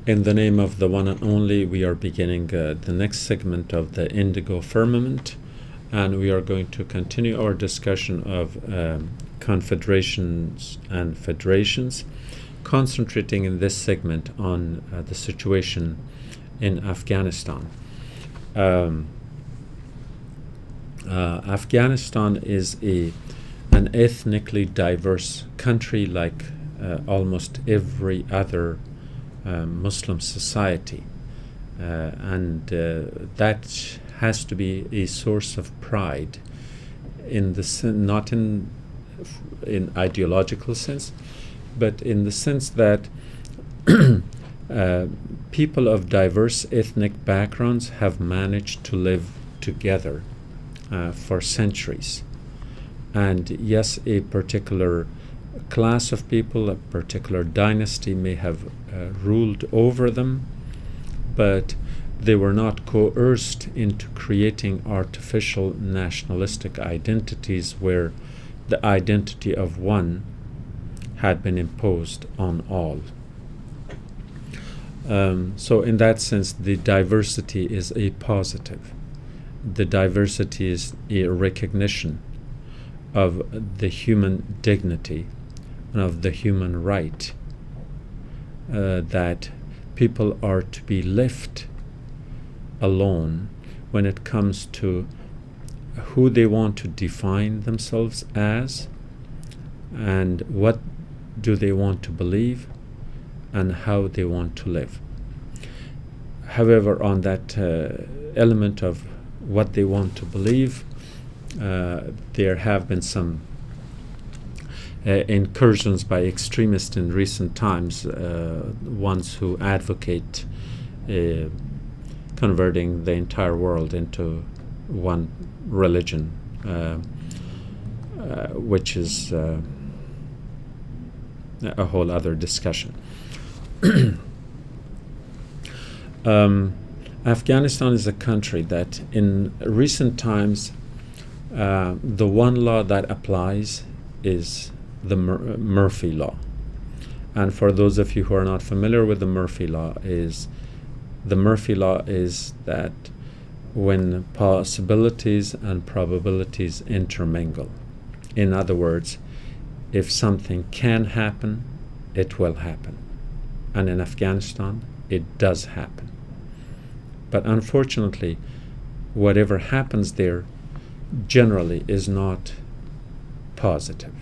In the name of the one and only, we are beginning the next segment of the Indigo Firmament, and we are going to continue our discussion of confederations and federations, concentrating in this segment on the situation in Afghanistan. Afghanistan is an ethnically diverse country like almost every other Muslim society, and that has to be a source of pride in the not in ideological sense, but in the sense that people of diverse ethnic backgrounds have managed to live together for centuries. And yes, a particular class of people, a particular dynasty may have ruled over them, but they were not coerced into creating artificial nationalistic identities where the identity of one had been imposed on all. So in that sense, the diversity is a positive. The diversity is a recognition of the human dignity and of the human right that people are to be left alone when it comes to who they want to define themselves as and what do they want to believe and how they want to live. However, on that element of what they want to believe, there have been some incursions by extremists in recent times, ones who advocate converting the entire world into one religion, which is a whole other discussion. Afghanistan is a country that in recent times the one law that applies is the Murphy Law. And for those of you who are not familiar with the Murphy Law is that when possibilities and probabilities intermingle. In other words, if something can happen, it will happen. And in Afghanistan, it does happen. But unfortunately, whatever happens there generally is not positive.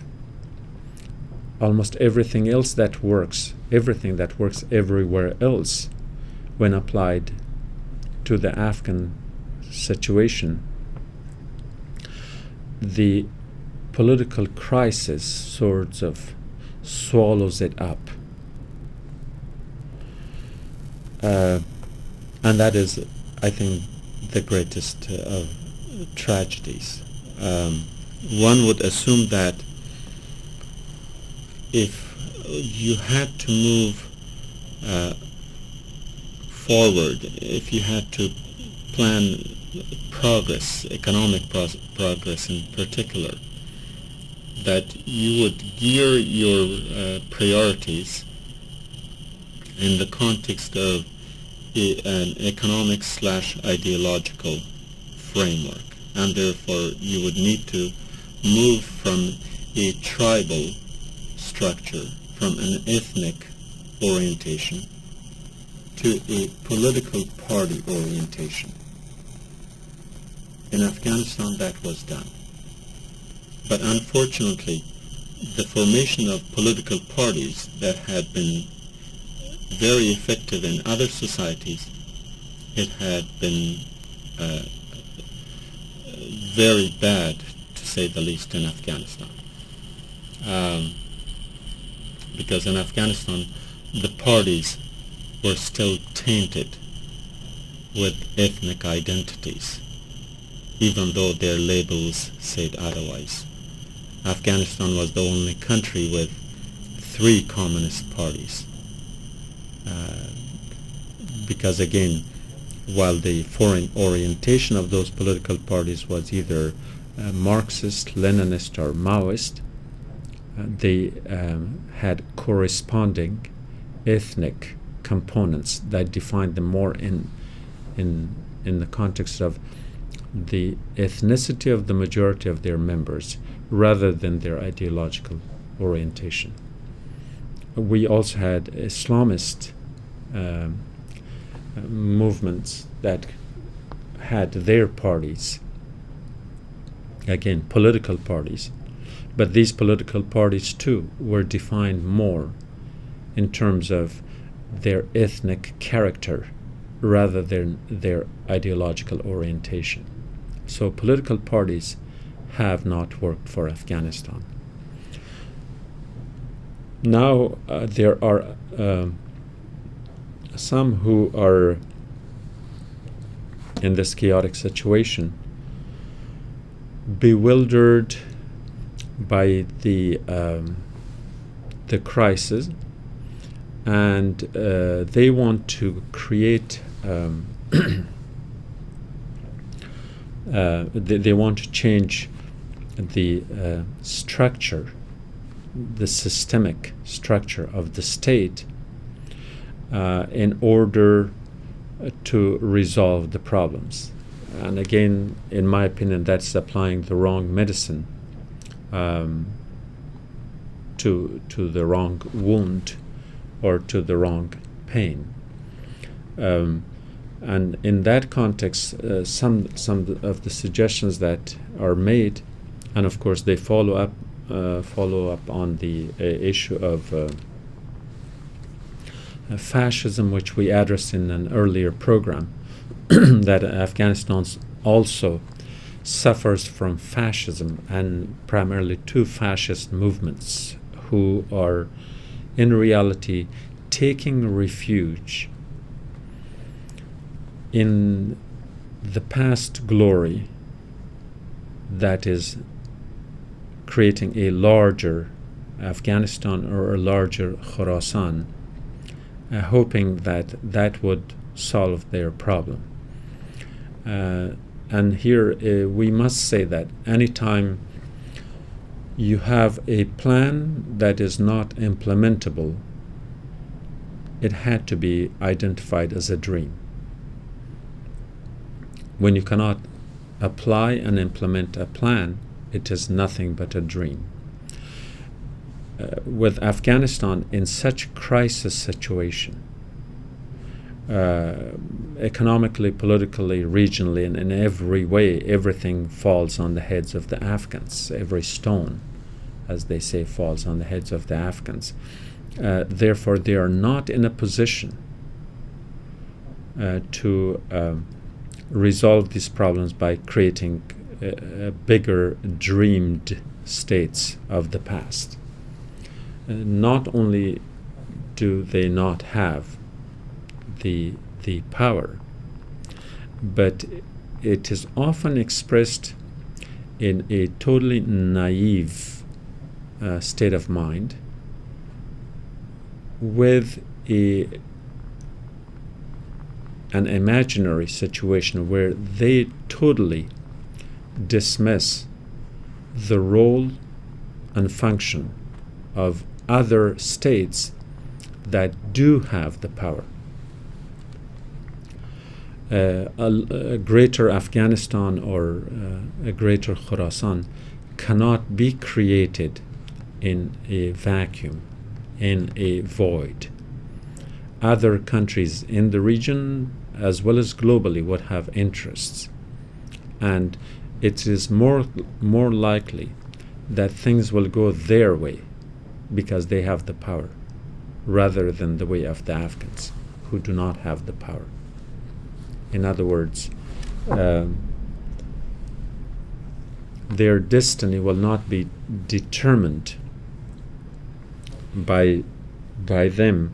Almost everything that works everywhere else, when applied to the Afghan situation, the political crisis sort of swallows it up. And that is, I think, the greatest of tragedies. One would assume that if you had to move forward, if you had to plan progress, economic progress in particular, that you would gear your priorities in the context of an economic/ideological framework, and therefore you would need to move from a tribal structure, from an ethnic orientation, to a political party orientation. In Afghanistan, that was done. But unfortunately, the formation of political parties that had been very effective in other societies, it had been very bad, to say the least, in Afghanistan. Because in Afghanistan, the parties were still tainted with ethnic identities, even though their labels said otherwise. Afghanistan was the only country with 3 communist parties. Because again, while the foreign orientation of those political parties was either Marxist, Leninist, or Maoist, they had corresponding ethnic components that define them more in the context of the ethnicity of the majority of their members rather than their ideological orientation. We also had Islamist movements that had their parties, again, political parties, but these political parties too were defined more in terms of their ethnic character rather than their ideological orientation. So political parties have not worked for Afghanistan. Now there are some who are in this chaotic situation bewildered by the crisis, and they want to create they want to change the structure, the systemic structure of the state in order to resolve the problems. And again, in my opinion, that's applying the wrong medicine to the wrong wound or to the wrong pain. And in that context, some of the suggestions that are made, and of course they follow up on the issue of fascism, which we addressed in an earlier program, that Afghanistan also suffers from fascism, and primarily two fascist movements who are in reality taking refuge in the past glory that is creating a larger Afghanistan or a larger Khorasan, hoping that that would solve their problem. And here we must say that anytime you have a plan that is not implementable, it had to be identified as a dream. When you cannot apply and implement a plan, it is nothing but a dream. With Afghanistan in such crisis situation, economically, politically, regionally, and in every way, everything falls on the heads of the Afghans. Every stone, as they say, falls on the heads of the Afghans. Therefore, they are not in a position to resolve these problems by creating bigger dreamed states of the past. Not only do they not have the power, but it is often expressed in a totally naive state of mind with an imaginary situation where they totally dismiss the role and function of other states that do have the power. A greater Afghanistan or a greater Khorasan cannot be created in a vacuum, in a void. Other countries in the region as well as globally would have interests, and it is more likely that things will go their way because they have the power rather than the way of the Afghans who do not have the power. In other words, their destiny will not be determined by them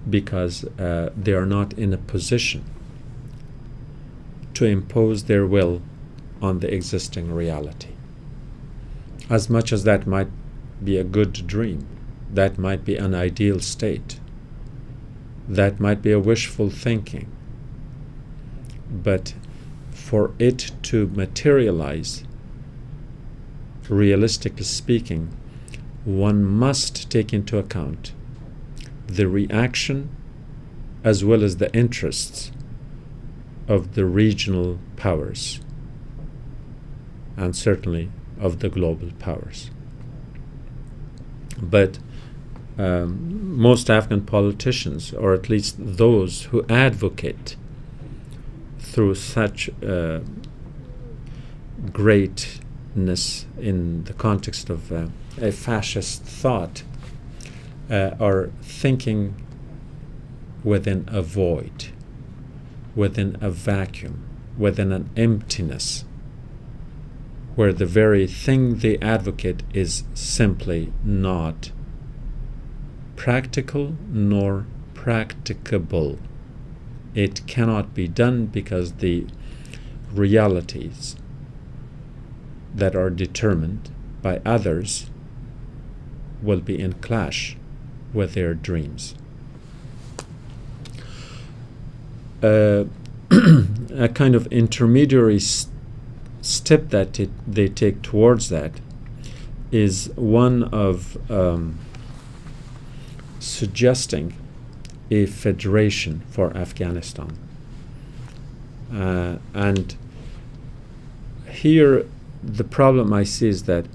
because they are not in a position to impose their will on the existing reality. As much as that might be a good dream, that might be an ideal state, that might be a wishful thinking, but for it to materialize, realistically speaking, one must take into account the reaction as well as the interests of the regional powers, and certainly of the global powers. But most Afghan politicians, or at least those who advocate through such greatness in the context of a fascist thought, are thinking within a void, within a vacuum, within an emptiness, where the very thing they advocate is simply not practical nor practicable. It cannot be done because the realities that are determined by others will be in clash with their dreams. A kind of intermediary step that they take towards that is one of suggesting a federation for Afghanistan. And here the problem I see is that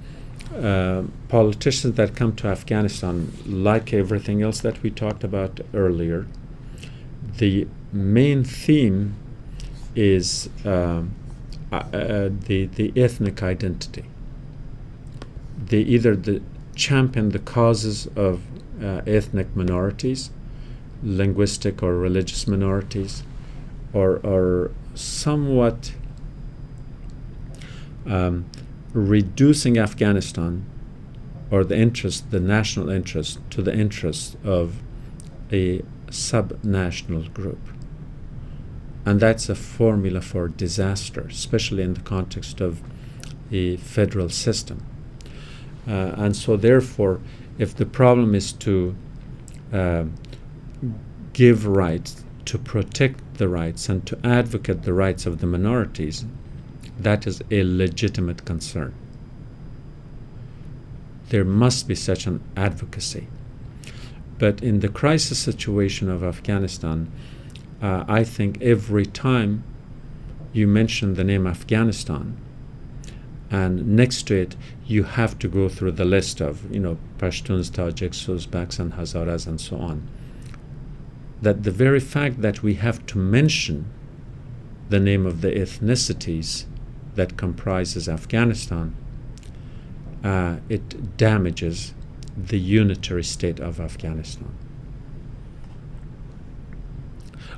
politicians that come to Afghanistan, like everything else that we talked about earlier, the main theme is the ethnic identity. They either champion the causes of ethnic minorities, linguistic or religious minorities, or somewhat reducing Afghanistan, or the national interest, to the interest of a subnational group. And that's a formula for disaster, especially in the context of a federal system. And so therefore, if the problem is to give rights, to protect the rights, and to advocate the rights of the minorities, that is a legitimate concern. There must be such an advocacy. But in the crisis situation of Afghanistan, I think every time you mention the name Afghanistan, and next to it you have to go through the list of, Pashtuns, Tajiks, Uzbeks, and Hazaras, and so on, that the very fact that we have to mention the name of the ethnicities that comprises Afghanistan, it damages the unitary state of Afghanistan.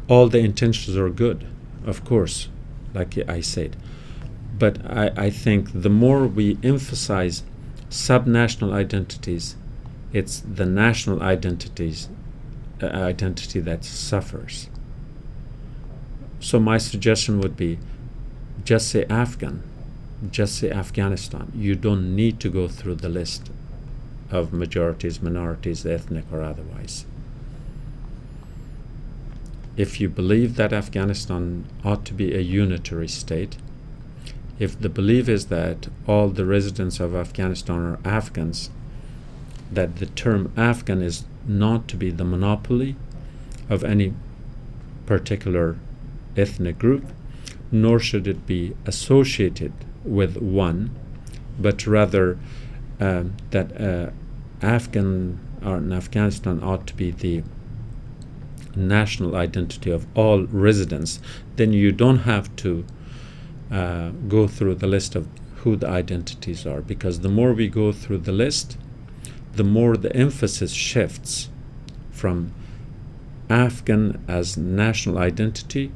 All the intentions are good, of course, like I said, but I think the more we emphasize subnational identities, it's the national identity that suffers. So my suggestion would be, just say Afghan, just say Afghanistan. You don't need to go through the list of majorities, minorities, ethnic or otherwise. If you believe that Afghanistan ought to be a unitary state, if the belief is that all the residents of Afghanistan are Afghans, that the term Afghan is not to be the monopoly of any particular ethnic group, nor should it be associated with one, but rather that Afghanistan ought to be the national identity of all residents, then you don't have to go through the list of who the identities are, because the more we go through the list, the more the emphasis shifts from Afghan as national identity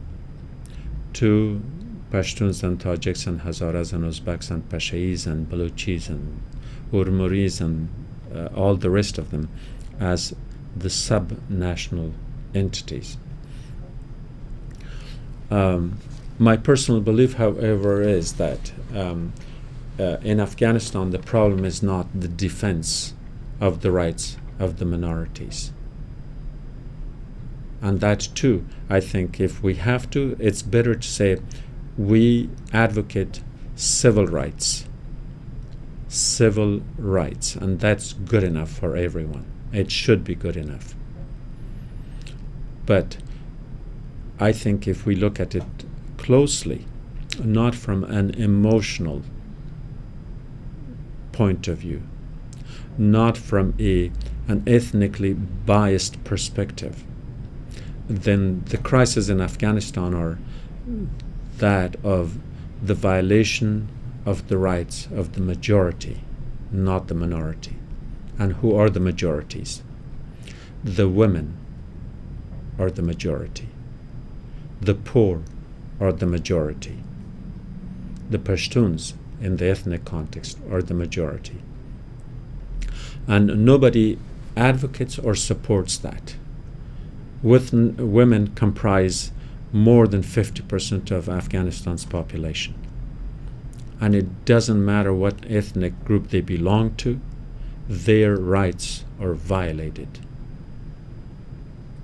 to Pashtuns and Tajiks and Hazaras and Uzbeks and Pashais and Baluchis and Urmuris and all the rest of them as the sub-national entities. My personal belief, however, is that in Afghanistan the problem is not the defense of the rights of the minorities. And that too, I think if we have to, it's better to say we advocate civil rights, and that's good enough for everyone. It should be good enough. But I think if we look at it closely, not from an emotional point of view, not from an ethnically biased perspective, then the crisis in Afghanistan are that of the violation of the rights of the majority, not the minority. And who are the majorities? The women are the majority. The poor are the majority. The Pashtuns, in the ethnic context, are the majority. And nobody advocates or supports that. Women comprise more than 50% of Afghanistan's population. And it doesn't matter what ethnic group they belong to, their rights are violated.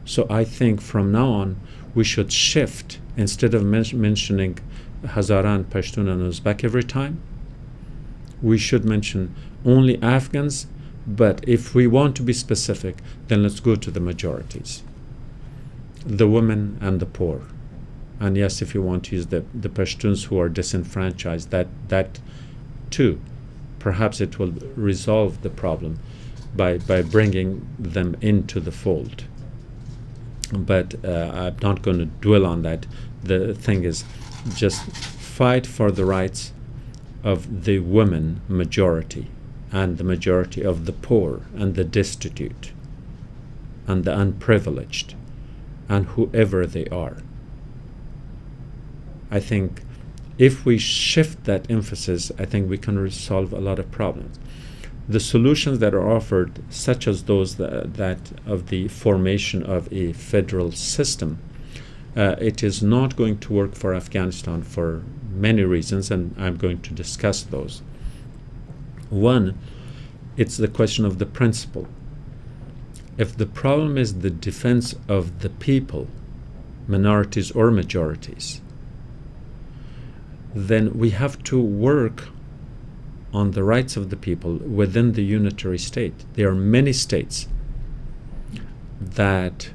So I think from now on, we should shift, instead of mentioning Hazaran, Pashtun, and Uzbek every time, we should mention only Afghans, but if we want to be specific, then let's go to the majorities, the women and the poor. And yes, if you want to use the Pashtuns who are disenfranchised, that too, perhaps it will resolve the problem by bringing them into the fold. But I'm not going to dwell on that. The thing is, just fight for the rights of the women majority and the majority of the poor and the destitute and the unprivileged and whoever they are. I think if we shift that emphasis, I think we can resolve a lot of problems. The solutions that are offered, such as those that of the formation of a federal system, it is not going to work for Afghanistan for many reasons, and I'm going to discuss those. One, it's the question of the principle. If the problem is the defense of the people, minorities or majorities, then we have to work on the rights of the people within the unitary state. There are many states that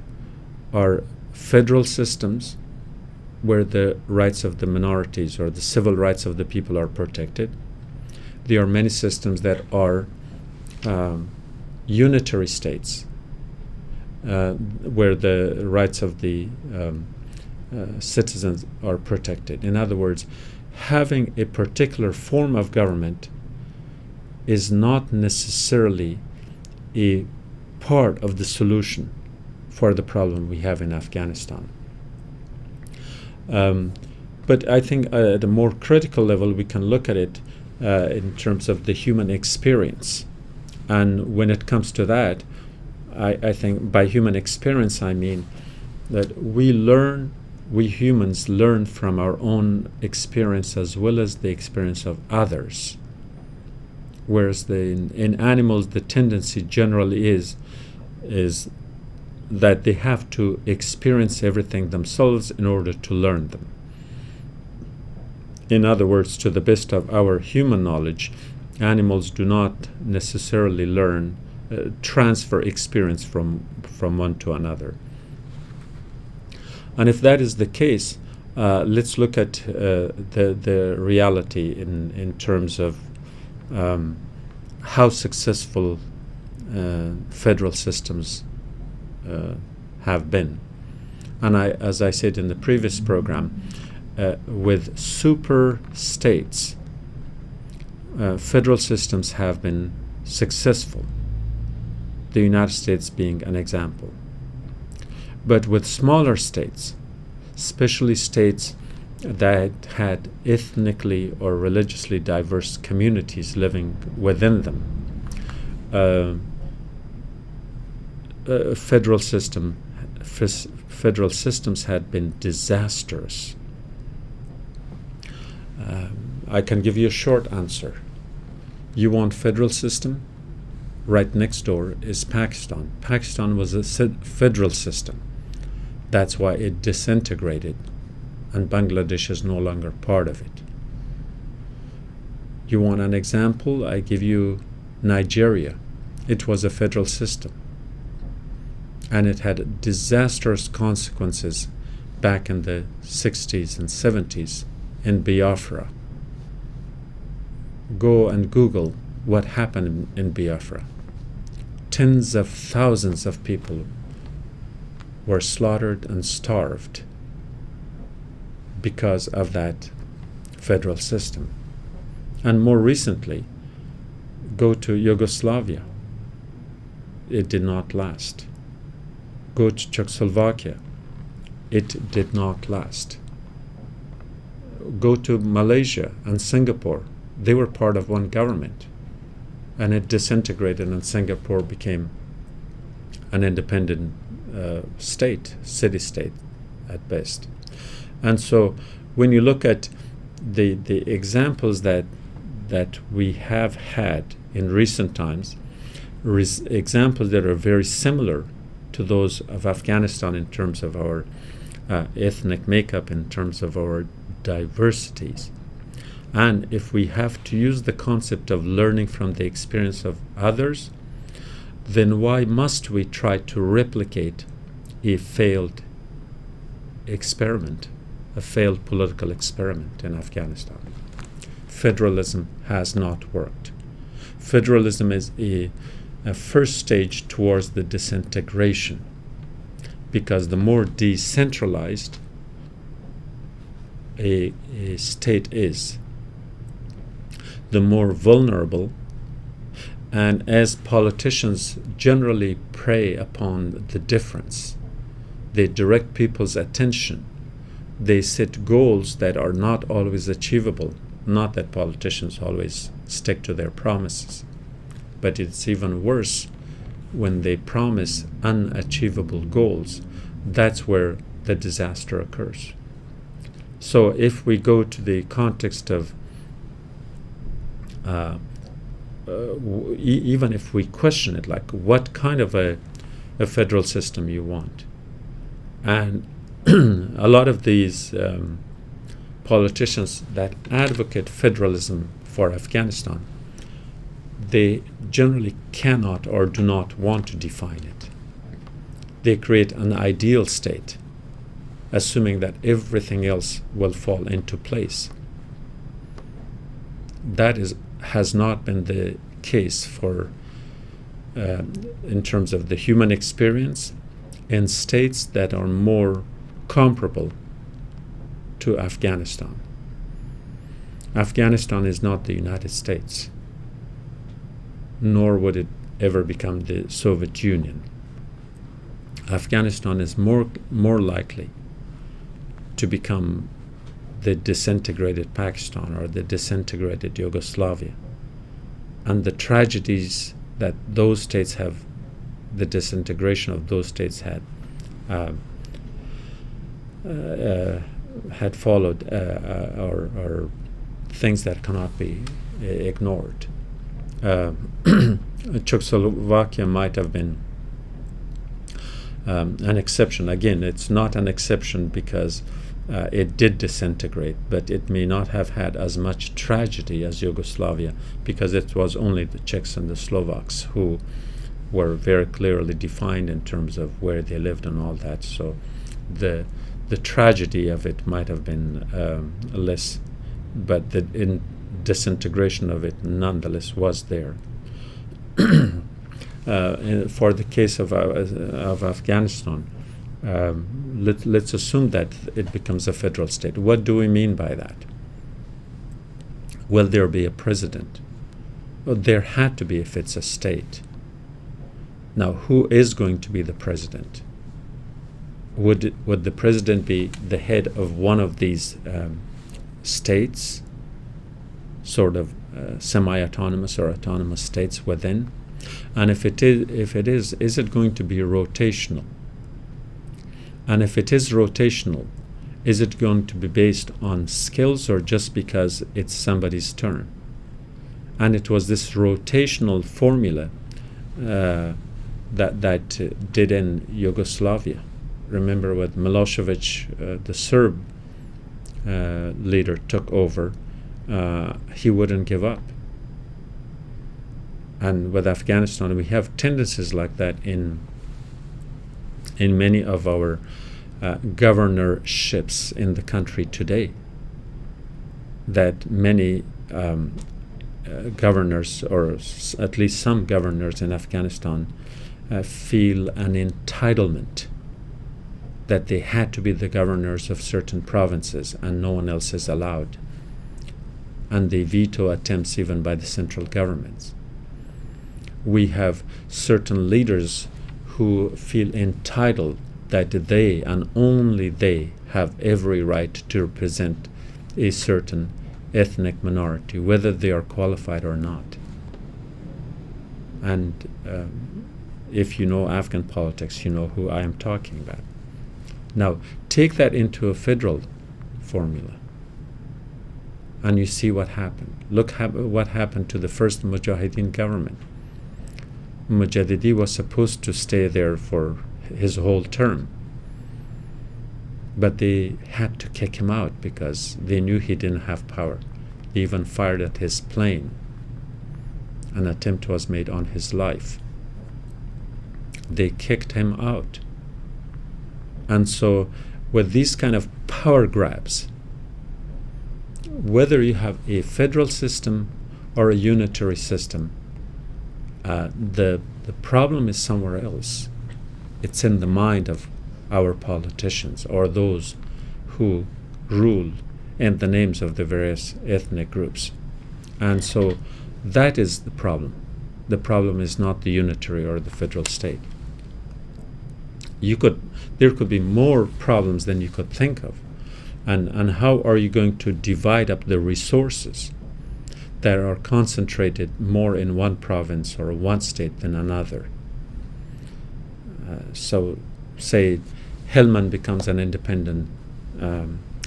are federal systems where the rights of the minorities or the civil rights of the people are protected. There are many systems that are unitary states where the rights of the citizens are protected. In other words, having a particular form of government is not necessarily a part of the solution for the problem we have in Afghanistan. But I think at a more critical level, we can look at it in terms of the human experience. And when it comes to that, I think by human experience, I mean that we humans learn from our own experience as well as the experience of others. Whereas in animals, the tendency generally is that they have to experience everything themselves in order to learn them. In other words, to the best of our human knowledge, animals do not necessarily transfer experience from one to another. And if that is the case, let's look at the reality in terms of how successful federal systems have been. And as I said in the previous program, with super states, federal systems have been successful, the United States being an example. But with smaller states, especially states that had ethnically or religiously diverse communities living within them, federal systems had been disastrous. I can give you a short answer. You want federal system? Right next door is Pakistan. Pakistan was a federal system. That's why it disintegrated, and Bangladesh is no longer part of it. You want an example? I give you Nigeria. It was a federal system, and it had disastrous consequences back in the 60s and 70s in Biafra. Go and Google what happened in Biafra. Tens of thousands of people were slaughtered and starved because of that federal system. And more recently, go to Yugoslavia. It did not last. Go to Czechoslovakia. It did not last. Go to Malaysia and Singapore. They were part of one government, and it disintegrated, and Singapore became an independent state, city-state at best. And so when you look at the examples that we have had in recent times, examples that are very similar to those of Afghanistan in terms of our ethnic makeup, in terms of our diversities. And if we have to use the concept of learning from the experience of others, then why must we try to replicate a failed experiment, a failed political experiment in Afghanistan? Federalism has not worked. Federalism is a first stage towards the disintegration, because the more decentralized a state is, the more vulnerable. And as politicians generally prey upon the difference, they direct people's attention, they set goals that are not always achievable. Not that politicians always stick to their promises, but it's even worse when they promise unachievable goals. That's where the disaster occurs. So if we go to the context of even if we question it, like what kind of a federal system you want, and a lot of these politicians that advocate federalism for Afghanistan, they generally cannot or do not want to define it. They create an ideal state, assuming that everything else will fall into place. That has not been the case for in terms of the human experience in states that are more comparable to Afghanistan. Afghanistan is not the United States, nor would it ever become the Soviet Union. Afghanistan is more likely to become the disintegrated Pakistan or the disintegrated Yugoslavia. And the tragedies that those states have, the disintegration of those states had followed, or things that cannot be ignored. Czechoslovakia might have been an exception. Again, it's not an exception because it did disintegrate, but it may not have had as much tragedy as Yugoslavia, because it was only the Czechs and the Slovaks who were very clearly defined in terms of where they lived and all that. So the tragedy of it might have been less, but the disintegration of it nonetheless was there. For the case of Afghanistan, let's assume that it becomes a federal state. What do we mean by that? Will there be a president? Well, there had to be if it's a state. Now, who is going to be the president? Would the president be the head of one of these states, sort of semi-autonomous or autonomous states within? And if it is it going to be rotational? And if it is rotational, is it going to be based on skills or just because it's somebody's turn? And it was this rotational formula that did in Yugoslavia. Remember when Milosevic, the Serb leader, took over, he wouldn't give up. And with Afghanistan, we have tendencies like that in many of our governorships in the country today, that many governors, or at least some governors in Afghanistan, feel an entitlement that they had to be the governors of certain provinces and no one else is allowed. And they veto attempts even by the central governments. We have certain leaders who feel entitled that they and only they have every right to represent a certain ethnic minority, whether they are qualified or not. And if you know Afghan politics, you know who I am talking about. Now, take that into a federal formula, and you see what happened. Look what happened to the first Mujahideen government. Mujahideen was supposed to stay there for his whole term, but they had to kick him out because they knew he didn't have power. They even fired at his plane. An attempt was made on his life. They kicked him out. And so with these kind of power grabs, whether you have a federal system or a unitary system, the problem is somewhere else. It's in the mind of our politicians or those who rule in the names of the various ethnic groups. And so that is the problem. The problem is not the unitary or the federal state. There could be more problems than you could think of. And how are you going to divide up the resources that are concentrated more in one province or one state than another? So say Helmand becomes an independent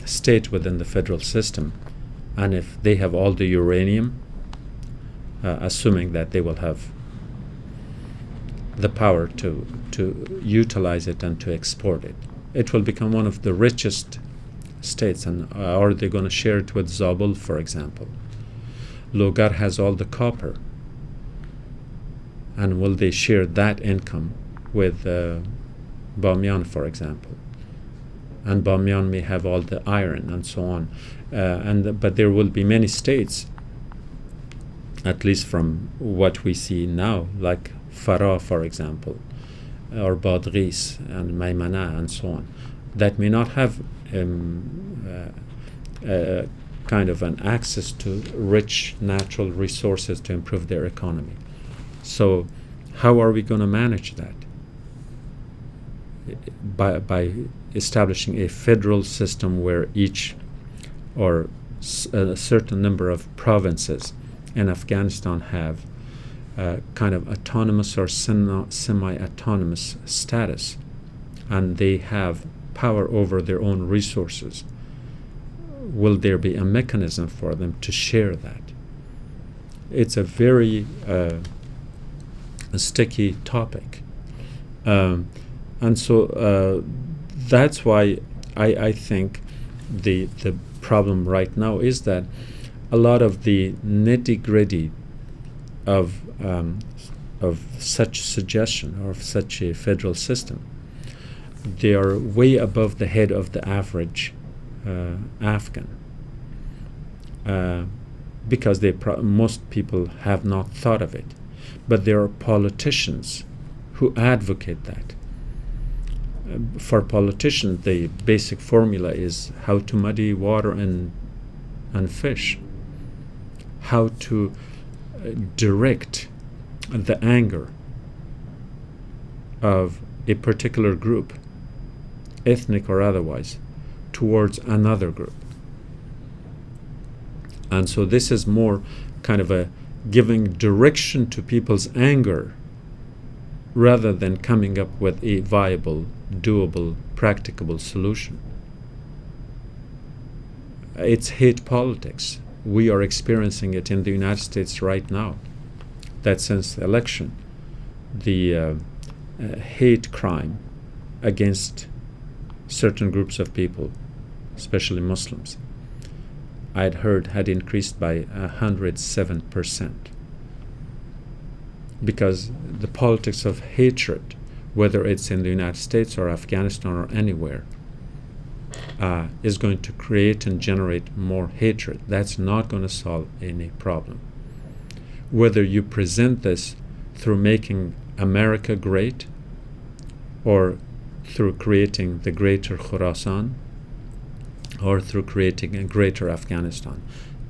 state within the federal system, and if they have all the uranium, assuming that they will have the power to utilize it and to export it, it will become one of the richest states. And are they going to share it with Zabul, for example? Logar has all the copper, and will they share that income with Bamyan, for example? And Bamyan may have all the iron and so on. But there will be many states, at least from what we see now, like Farah, for example, or Badghis and Maymana and so on, that may not have kind of an access to rich natural resources to improve their economy. So how are we going to manage that? By establishing a federal system where each or a certain number of provinces in Afghanistan have kind of autonomous or semi-autonomous status, and they have power over their own resources. Will there be a mechanism for them to share that? It's a very sticky topic. And so that's why I think the problem right now is that a lot of the nitty-gritty of such suggestion or of such a federal system, they are way above the head of the average Afghan, because most people have not thought of it. But there are politicians who advocate that. For politicians, the basic formula is how to muddy water and fish, how to direct the anger of a particular group, ethnic or otherwise, towards another group. And so this is more kind of a giving direction to people's anger rather than coming up with a viable, doable, practicable solution. It's hate politics. We are experiencing it in the United States right now. That since the election, the hate crime against certain groups of people, especially Muslims, I'd heard had increased by 107%. Because the politics of hatred, whether it's in the United States or Afghanistan or anywhere, is going to create and generate more hatred. That's not going to solve any problem. Whether you present this through making America great, or through creating the greater Khorasan, or through creating a greater Afghanistan,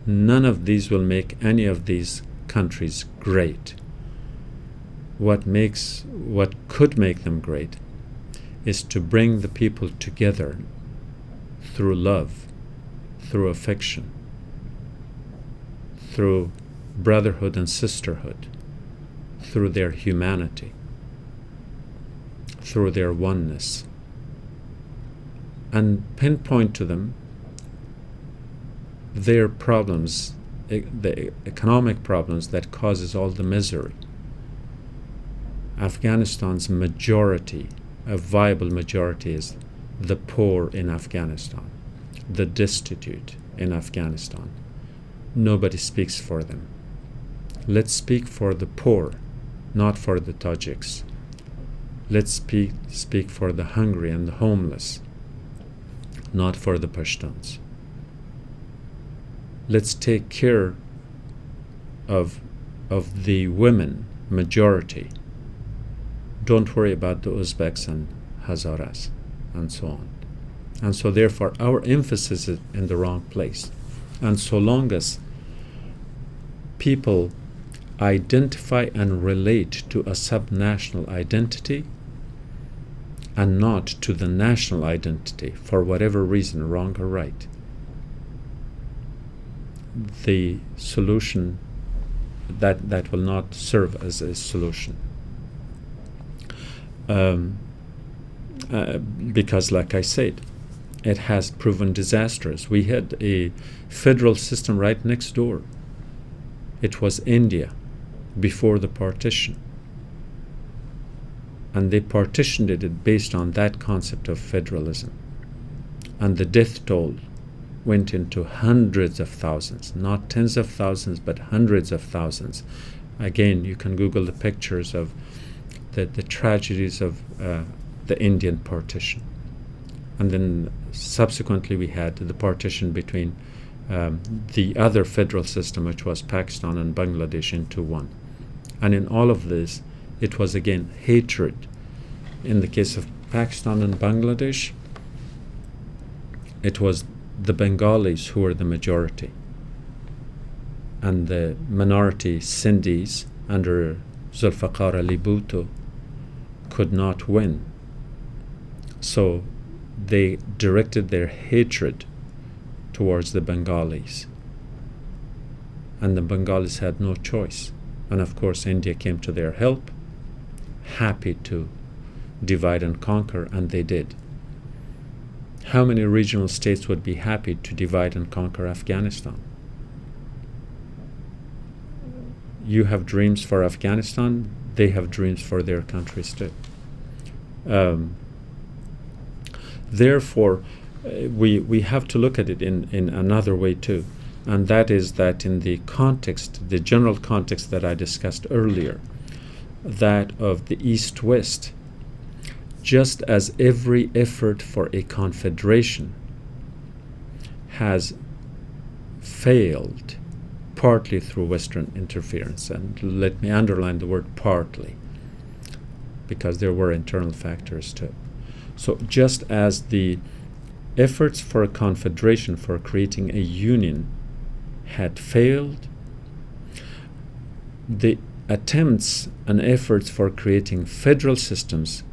none of these will make any of these countries great. What could make them great is to bring the people together through love, through affection, through brotherhood and sisterhood, through their humanity, through their oneness, and pinpoint to them their problems, the economic problems that causes all the misery. Afghanistan's majority, a viable majority, is the poor in Afghanistan, the destitute in Afghanistan. Nobody speaks for them. Let's speak for the poor, not for the Tajiks. Let's speak for the hungry and the homeless, not for the Pashtuns. Let's take care of the women majority. Don't worry about the Uzbeks and Hazaras and so on. And so therefore our emphasis is in the wrong place. And so long as people identify and relate to a subnational identity and not to the national identity, for whatever reason, wrong or right, the solution that will not serve as a solution. Because, like I said, it has proven disastrous. We had a federal system right next door. It was India before the partition. And they partitioned it based on that concept of federalism. And the death toll went into hundreds of thousands, not tens of thousands, but hundreds of thousands. Again, you can Google the pictures of the tragedies of the Indian partition. And then subsequently we had the partition between the other federal system, which was Pakistan and Bangladesh, into one. And in all of this, it was again hatred. In the case of Pakistan and Bangladesh, it was the Bengalis who were the majority, and the minority Sindhis under Zulfikar Ali Bhutto could not win. So they directed their hatred towards the Bengalis, and the Bengalis had no choice. And of course India came to their help, happy to divide and conquer, and they did. How many regional states would be happy to divide and conquer Afghanistan? You have dreams for Afghanistan, they have dreams for their countries too. Therefore, we have to look at it in another way too, and that is that in the context, the general context that I discussed earlier, that of the East-West, just as every effort for a confederation has failed partly through Western interference, and let me underline the word partly, because there were internal factors too. So just as the efforts for a confederation, for creating a union, had failed, the attempts and efforts for creating federal systems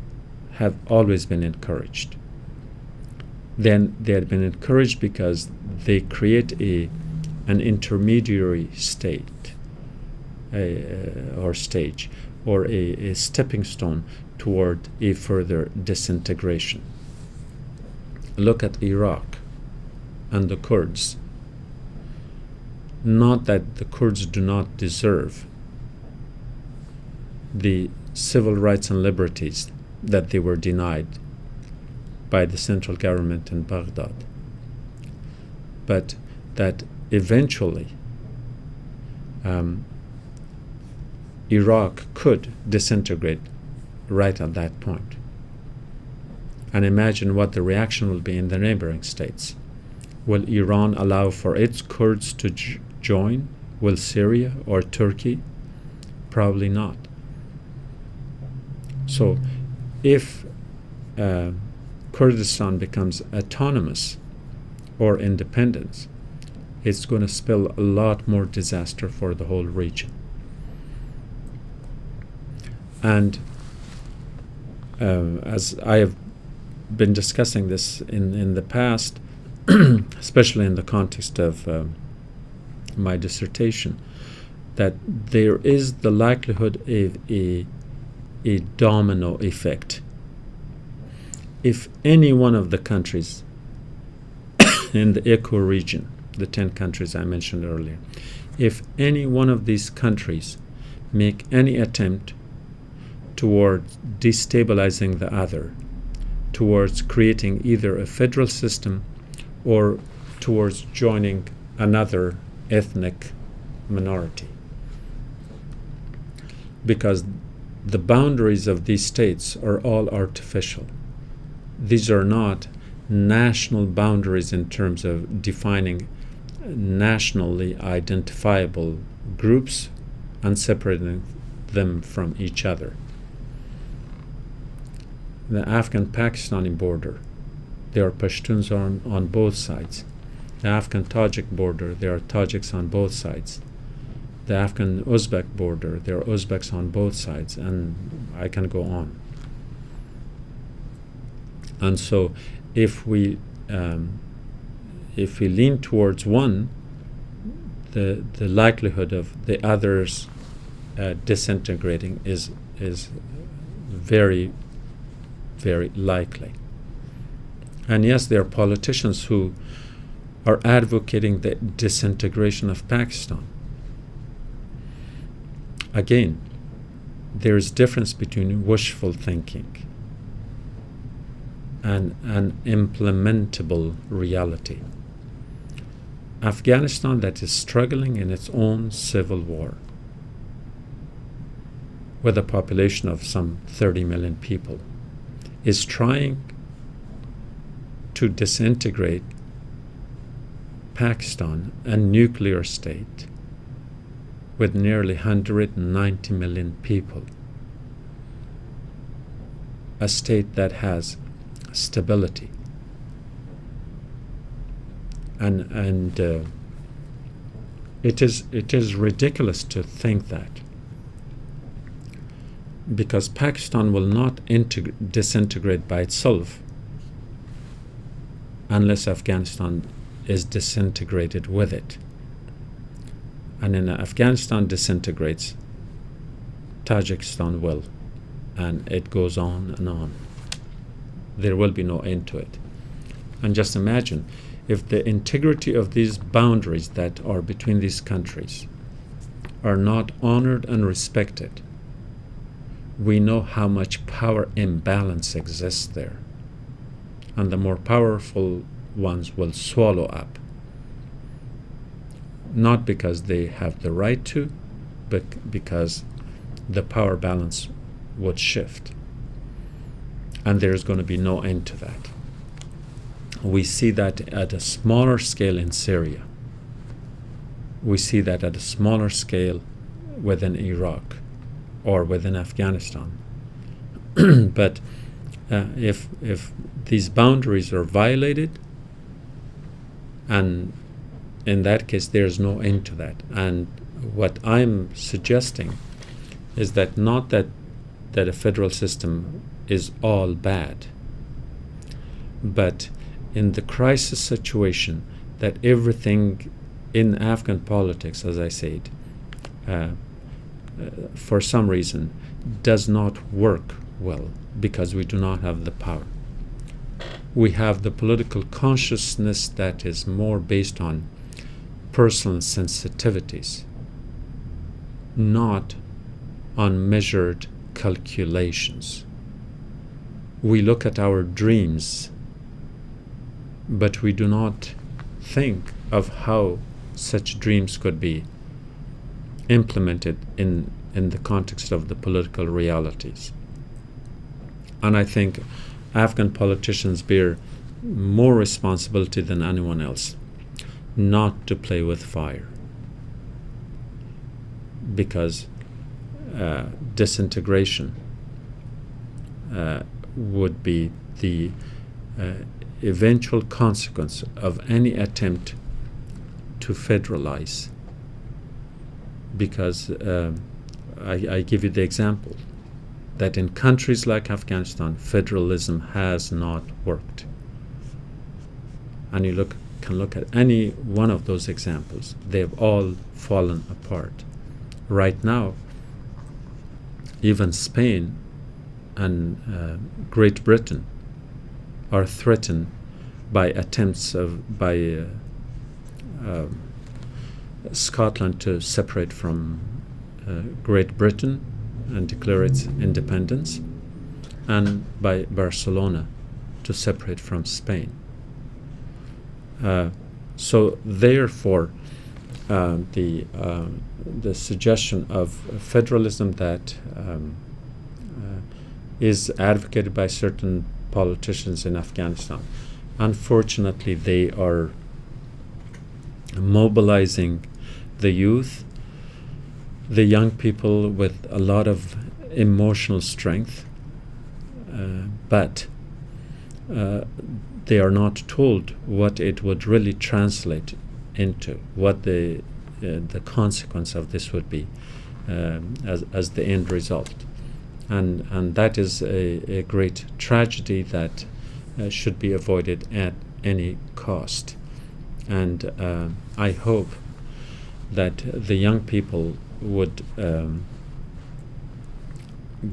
have always been encouraged. Then they had been encouraged because they create an intermediary state or stage, or a stepping stone toward a further disintegration. Look at Iraq and the Kurds. Not that the Kurds do not deserve the civil rights and liberties that they were denied by the central government in Baghdad, but that eventually Iraq could disintegrate right at that point. And imagine what the reaction will be in the neighboring states. Will Iran allow for its Kurds to join? Will Syria or Turkey? Probably not. So if Kurdistan becomes autonomous or independent, it's going to spell a lot more disaster for the whole region. And as I have been discussing this in the past, especially in the context of my dissertation, that there is the likelihood of a domino effect. If any one of the countries in the eco-region, the 10 countries I mentioned earlier, if any one of these countries make any attempt towards destabilizing the other, towards creating either a federal system or towards joining another ethnic minority, because the boundaries of these states are all artificial. These are not national boundaries in terms of defining nationally identifiable groups and separating them from each other. The Afghan-Pakistani border, there are Pashtuns on both sides. The Afghan-Tajik border, there are Tajiks on both sides. The Afghan-Uzbek border, there are Uzbeks on both sides, and I can go on. And so if we lean towards one, the likelihood of the others disintegrating is very, very likely. And yes, there are politicians who are advocating the disintegration of Pakistan. Again, there is difference between wishful thinking and an implementable reality. Afghanistan, that is struggling in its own civil war, with a population of some 30 million people, is trying to disintegrate Pakistan, a nuclear state with nearly 190 million people, a state that has stability. And it is ridiculous to think that, because Pakistan will not disintegrate by itself unless Afghanistan is disintegrated with it. And when Afghanistan disintegrates, Tajikistan will, and it goes on and on. There will be no end to it. And just imagine if the integrity of these boundaries that are between these countries are not honored and respected, we know how much power imbalance exists there. And the more powerful ones will swallow up, not because they have the right to, but because the power balance would shift. And there's going to be no end to that. We see that at a smaller scale in Syria. We see that at a smaller scale within Iraq or within Afghanistan. But if these boundaries are violated, and in that case there's no end to that. And what I'm suggesting is that not that a federal system is all bad, but in the crisis situation, that everything in Afghan politics, as I said, for some reason does not work well because we do not have the power. We have the political consciousness that is more based on personal sensitivities, not on measured calculations. We look at our dreams, but we do not think of how such dreams could be implemented in the context of the political realities. And I think Afghan politicians bear more responsibility than anyone else not to play with fire, because disintegration would be the eventual consequence of any attempt to federalize. Because I give you the example that in countries like Afghanistan, federalism has not worked. And you can look at any one of those examples. They've all fallen apart. Right now, even Spain and Great Britain are threatened by attempts by Scotland to separate from Great Britain and declare its independence, and by Barcelona to separate from Spain. So therefore, the suggestion of federalism that is advocated by certain politicians in Afghanistan, unfortunately, they are mobilizing the youth, the young people with a lot of emotional strength, but they are not told what it would really translate into, what the consequence of this would be as the end result. And that is a great tragedy that should be avoided at any cost. And I hope that the young people would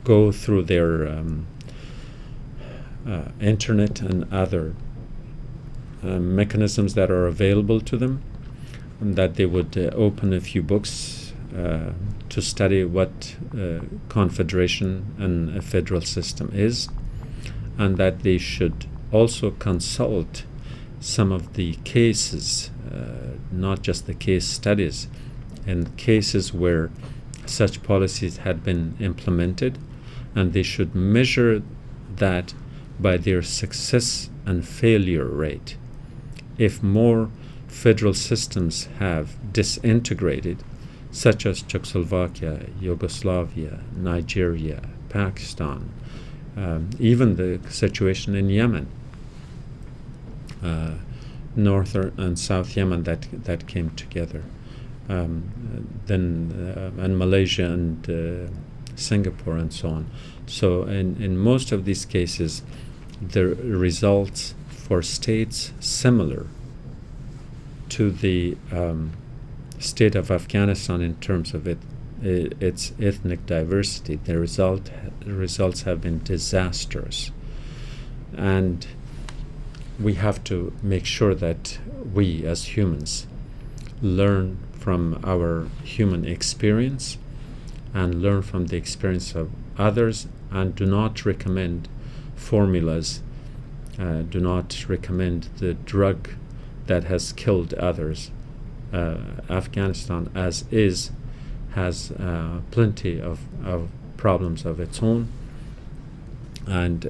go through their internet and other mechanisms that are available to them, and that they would open a few books to study what confederation and a federal system is, and that they should also consult some of the cases, not just the case studies, and cases where such policies had been implemented, and they should measure that by their success and failure rate. If more federal systems have disintegrated, such as Czechoslovakia, Yugoslavia, Nigeria, Pakistan, even the situation in Yemen, North and South Yemen that came together, then and Malaysia and Singapore and so on. So in most of these cases, the results for states similar to the state of Afghanistan in terms of its ethnic diversity, the results have been disastrous. And we have to make sure that we as humans learn from our human experience and learn from the experience of others, and do not recommend formulas, do not recommend the drug that has killed others. Afghanistan, as is, has plenty of problems of its own, and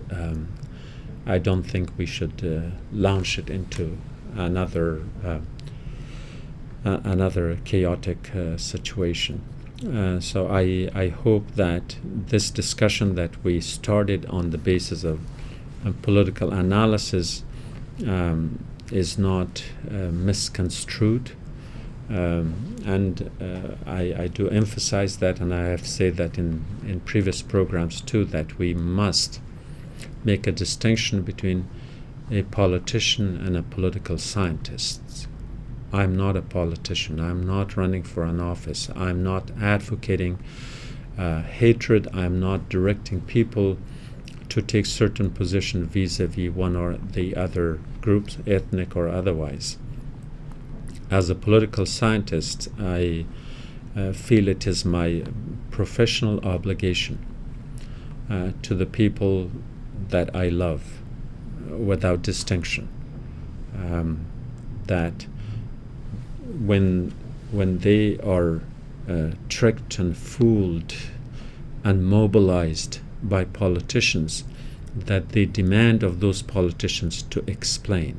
I don't think we should launch it into another chaotic situation. So I hope that this discussion that we started on the basis of political analysis is not misconstrued. And I do emphasize that, and I have said that in previous programs too, that we must make a distinction between a politician and a political scientist. I'm not a politician. I'm not running for an office. I'm not advocating hatred. I'm not directing people to take certain position vis-a-vis one or the other groups, ethnic or otherwise. As a political scientist, I feel it is my professional obligation to the people that I love, without distinction, that when they are tricked and fooled and mobilized by politicians that they demand of those politicians to explain,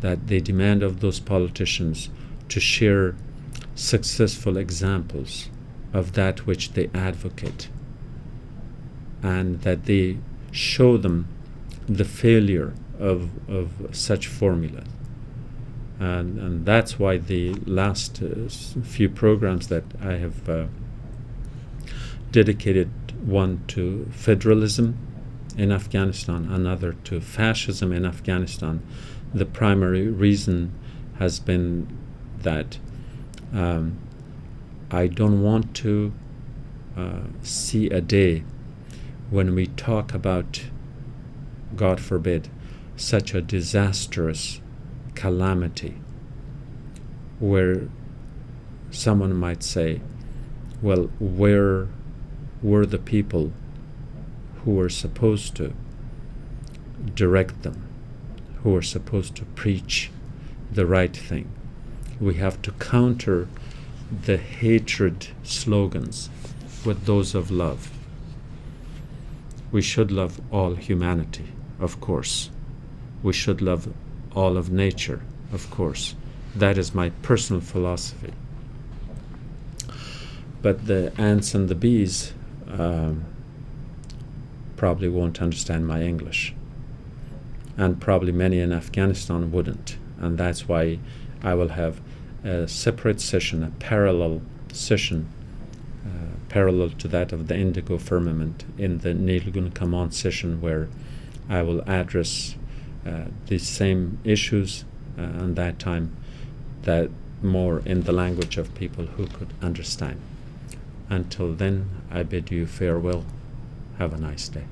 that they demand of those politicians to share successful examples of that which they advocate, and that they show them the failure of such formula. And that's why the last few programs that I have dedicated, one to federalism in Afghanistan, another to fascism in Afghanistan. The primary reason has been that I don't want to see a day when we talk about, God forbid, such a disastrous calamity where someone might say, well, where were the people who were supposed to direct them, who were supposed to preach the right thing? We have to counter the hatred slogans with those of love. We should love all humanity, of course. We should love all of nature, of course. That is my personal philosophy. But the ants and the bees probably won't understand my English. And probably many in Afghanistan wouldn't. And that's why I will have a separate session, a parallel session, parallel to that of the Indigo Firmament, in the Nilgun Command session, where I will address these same issues, and that time that more in the language of people who could understand. Until then, I bid you farewell. Have a nice day.